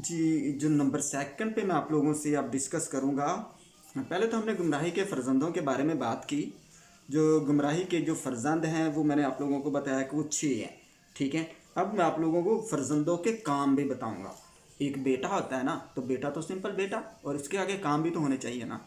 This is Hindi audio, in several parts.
जी, जो नंबर सेकंड पे मैं आप लोगों से अब डिस्कस करूँगा। पहले तो हमने गुमराही के फ़र्ज़ंदों के बारे में बात की। जो गुमराही के जो फ़र्ज़ंद हैं वो मैंने आप लोगों को बताया कि वो 6 हैं, ठीक है। अब मैं आप लोगों को फ़र्ज़ंदों के काम भी बताऊँगा। एक बेटा होता है ना, तो बेटा तो सिंपल बेटा, और उसके आगे काम भी तो होने चाहिए ना,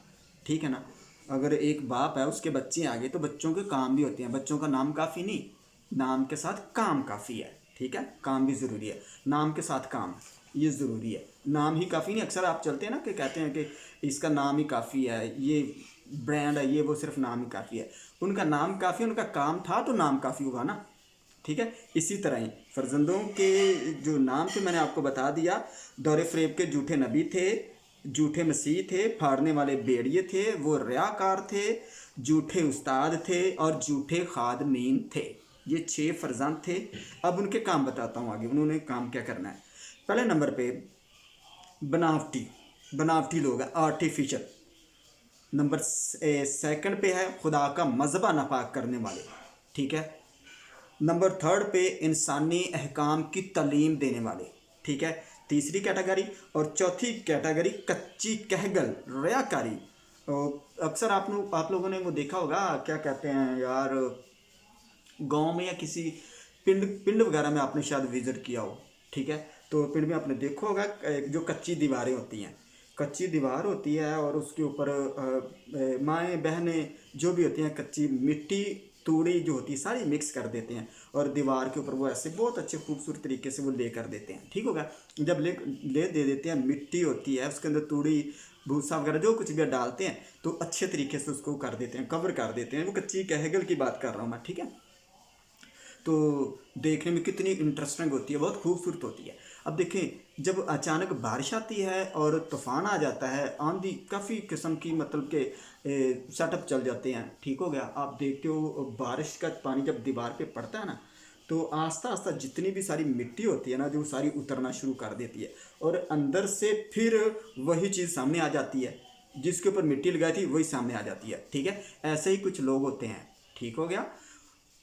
ठीक है ना। अगर एक बाप है, उसके बच्चे आगे, तो बच्चों के काम भी होते हैं। बच्चों का नाम काफ़ी नहीं, नाम के साथ काम काफ़ी है, ठीक है। काम भी ज़रूरी है, नाम के साथ काम ये ज़रूरी है। नाम ही काफ़ी नहीं, अक्सर आप चलते हैं ना कि कहते हैं कि इसका नाम ही काफ़ी है, ये ब्रांड है, ये वो, सिर्फ नाम ही काफ़ी है। उनका नाम काफ़ी, उनका काम था तो नाम काफ़ी होगा ना, ठीक है। इसी तरह ही फर्जंदों के जो नाम थे मैंने आपको बता दिया। दौरे फ़रेब के झूठे नबी थे, झूठे मसीह थे, फाड़ने वाले बेड़िए थे, वो रियाकार थे, झूठे उस्ताद थे और झूठे खादमीन थे। ये 6 फर्जंद थे। अब उनके काम बताता हूँ आगे, उन्होंने काम क्या करना है। पहले नंबर पे बनावटी बनावटी लोग हैं, आर्टिफिशियल। नंबर सेकंड पे है खुदा का मजहबा नापाक करने वाले, ठीक है। नंबर थर्ड पे इंसानी अहकाम की तालीम देने वाले, ठीक है, तीसरी कैटेगरी। और चौथी कैटेगरी कच्ची कहगल रयाकारी। अक्सर आप लोगों ने वो देखा होगा, क्या कहते हैं यार, गांव में या किसी पिंड पिंड वगैरह में आपने शायद विजिट किया हो, ठीक है। तो पिंड में आपने देखा होगा जो कच्ची दीवारें होती हैं, कच्ची दीवार होती है और उसके ऊपर माएँ बहनें जो भी होती हैं, कच्ची मिट्टी तूड़ी जो होती है सारी मिक्स कर देते हैं, और दीवार के ऊपर वो ऐसे बहुत अच्छे खूबसूरत तरीके से वो ले कर देते हैं, ठीक होगा। जब ले दे देते हैं, मिट्टी होती है उसके अंदर तूड़ी भूसा वगैरह जो कुछ भी डालते हैं, तो अच्छे तरीके से उसको कर देते हैं, कवर कर देते हैं। वो कच्ची कहगल की बात कर रहा हूँ मैं, ठीक है। तो देखने में कितनी इंटरेस्टिंग होती है, बहुत खूबसूरत होती है। अब देखें, जब अचानक बारिश आती है और तूफान आ जाता है, आंधी, काफ़ी किस्म की मतलब के सेटअप चल जाते हैं, ठीक हो गया। आप देखते हो बारिश का पानी जब दीवार पे पड़ता है ना, तो आस्ता आस्ता जितनी भी सारी मिट्टी होती है ना, जो सारी उतरना शुरू कर देती है, और अंदर से फिर वही चीज़ सामने आ जाती है, जिसके ऊपर मिट्टी लगाई थी वही सामने आ जाती है, ठीक है। ऐसे ही कुछ लोग होते हैं, ठीक हो गया।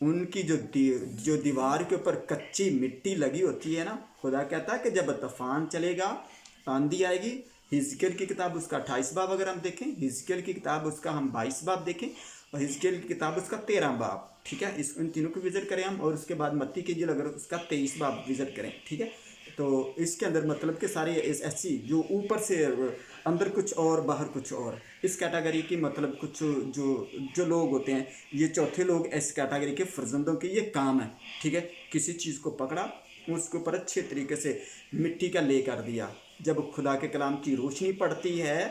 उनकी जो दीवार के ऊपर कच्ची मिट्टी लगी होती है ना, खुदा कहता है कि जब तूफान चलेगा, आंधी आएगी। हिजकिय्याल की किताब उसका 28 बाब अगर हम देखें, हिजकिय्याल की किताब उसका हम 22 बाब देखें, और हिजकिय्याल की किताब उसका 13 बाब, ठीक है। इस इन तीनों को विजिट करें हम, और उसके बाद मत्ती की इंजील अगर उसका 23 बाब विजिट करें, ठीक है। तो इसके अंदर मतलब कि सारे ऐसी जो ऊपर से अंदर कुछ और बाहर कुछ और, इस कैटेगरी की मतलब कुछ जो जो लोग होते हैं, ये चौथे लोग इस कैटेगरी के फर्जंदों के ये काम है, ठीक है। किसी चीज़ को पकड़ा, उसके ऊपर अच्छे तरीके से मिट्टी का ले कर दिया। जब खुदा के कलाम की रोशनी पड़ती है,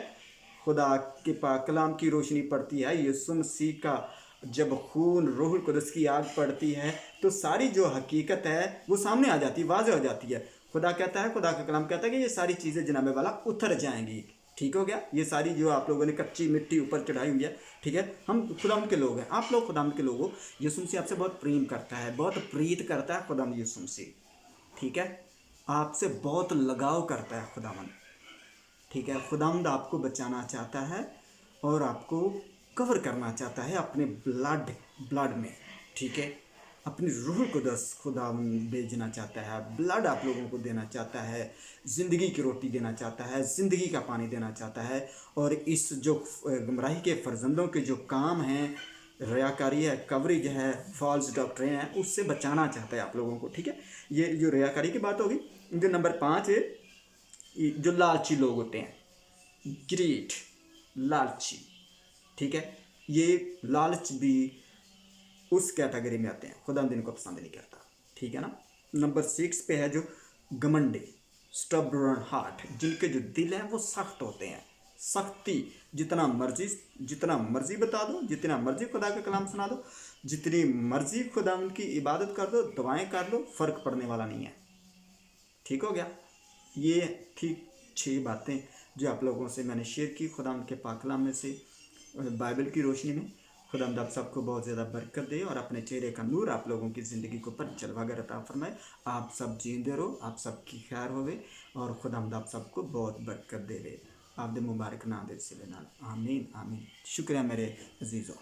खुदा के पाक कलाम की रोशनी पड़ती है, यीशु मसीह का जब खून रूहुल कुदस की आग पड़ती है, तो सारी जो हकीकत है वो सामने आ जाती है, वाज़ेह हो जाती है। खुदा कहता है, खुदा का कलाम कहता है कि ये सारी चीज़ें जनाबे वाला उतर जाएंगी, ठीक हो गया। ये सारी जो आप लोगों ने कच्ची मिट्टी ऊपर चढ़ाई हुई है, ठीक है। हम खुदाम के लोग हैं, आप लोग खुदाम के लोग हो। यीशु मसीह आपसे बहुत प्रेम करता है, बहुत प्रीत करता है खुदाम यीशु मसीह, ठीक है। आपसे बहुत लगाव करता है खुदावन, ठीक है। खुदावंद आपको बचाना चाहता है और आपको कवर करना चाहता है अपने ब्लड में, ठीक है। अपनी रूह को खुदावंद भेजना चाहता है, ब्लड आप लोगों को देना चाहता है, ज़िंदगी की रोटी देना चाहता है, ज़िंदगी का पानी देना चाहता है। और इस जो गुमराही के फर्जंदों के जो काम हैं, रियाकारी है, कवरेज है, फॉल्स डॉक्ट्रिन है, उससे बचाना चाहता है आप लोगों को, ठीक है। ये जो रियाकारी की बात होगी। जो नंबर 5 है, जो लालची लोग होते हैं, ग्रीड, लालची, ठीक है। ये लालच भी उस कैटेगरी में आते हैं, खुदा इनको पसंद नहीं करता, ठीक है ना। नंबर 6 पे है जो घमंडी, स्टबर्न हार्ट, जिनके जो दिल हैं वो सख्त होते हैं। सख्ती, जितना मर्जी बता दो, जितना मर्जी खुदा का कलाम सुना दो, जितनी मर्जी खुदा उनकी इबादत कर दो, दुआएं कर लो, फ़र्क पड़ने वाला नहीं है, ठीक हो गया। ये थी 6 बातें जो आप लोगों से मैंने शेयर की खुदा के पाक कलाम में से, बाइबल की रोशनी में। खुदा आप सबको बहुत ज़्यादा बरकत दे और अपने चेहरे का नूर आप लोगों की ज़िंदगी को पर जलवागर अता फरमाए। आप सब जींदे रहो, आप सबकी खैर होवे, और खुदा आप सबको बहुत बरकत दे। आप दे मुबारक ना दे से लेना, आमीन आमीन। शुक्रिया मेरे अजीज़ों।